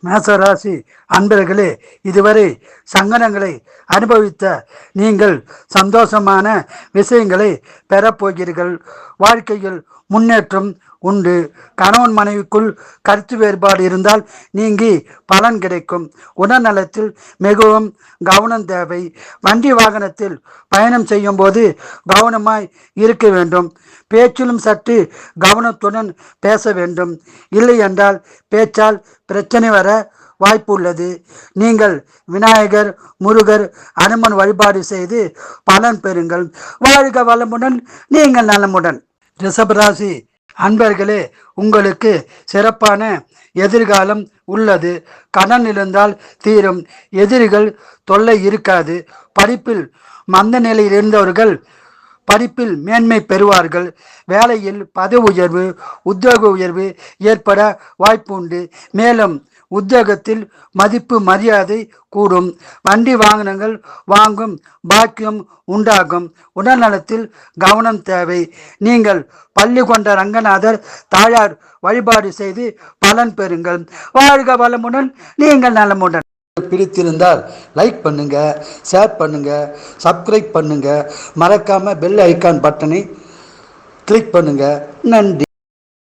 மேசராசி அன்பர்களே, இதுவரை சங்கடங்களை அனுபவித்த நீங்கள் சந்தோஷமான விஷயங்களை பெறப்போகிறீர்கள். வாழ்க்கையில் முன்னேற்றம் உண்டு. கணவன் மனைவிக்குள் கருத்து வேறுபாடு இருந்தால் நீங்கி பலன் கிடைக்கும். உடல்நலத்தில் மிகவும் கவனம் தேவை. வண்டி வாகனத்தில் பயணம் செய்யும் போது கவனமாய் இருக்க வேண்டும். பேச்சிலும் சற்று கவனத்துடன் பேச வேண்டும். இல்லை என்றால் பேச்சால் பிரச்சனை வர வாய்ப்பு உள்ளது. நீங்கள் விநாயகர், முருகர், அனுமன் வழிபாடு செய்து பலன் பெறுங்கள். வாழ்க வளமுடன், நீங்கள் நலமுடன். ரிஷபராசி அன்பர்களே, உங்களுக்கு சிறப்பான எதிர்காலம் உள்ளது. கடன் இருந்தால் தீரும். எதிரிகள் தொல்லை இருக்காது. படிப்பில் மந்த நிலையில் இருந்தவர்கள் படிப்பில் மேன்மை பெறுவார்கள். வேலையில் பதவி உயர்வு, உத்தியோக உயர்வு ஏற்பட வாய்ப்பு உண்டு. மேலும் உத்தியோகத்தில் மதிப்பு மரியாதை கூடும். வண்டி வாகனங்கள் வாங்கும் பாக்கியம் உண்டாகும். உடல்நலத்தில் கவனம் தேவை. நீங்கள் பள்ளி கொண்ட ரங்கநாதர் தாயார் வழிபாடு செய்து பலன் பெறுங்கள். வாழ்க வளமுடன், நீங்கள் நலமுடன். பிடித்திருந்தால் லைக் பண்ணுங்க, ஷேர் பண்ணுங்க, சப்ஸ்கிரைப் பண்ணுங்க. மறக்காம பெல் ஐக்கான் பட்டனை கிளிக் பண்ணுங்க. நன்றி.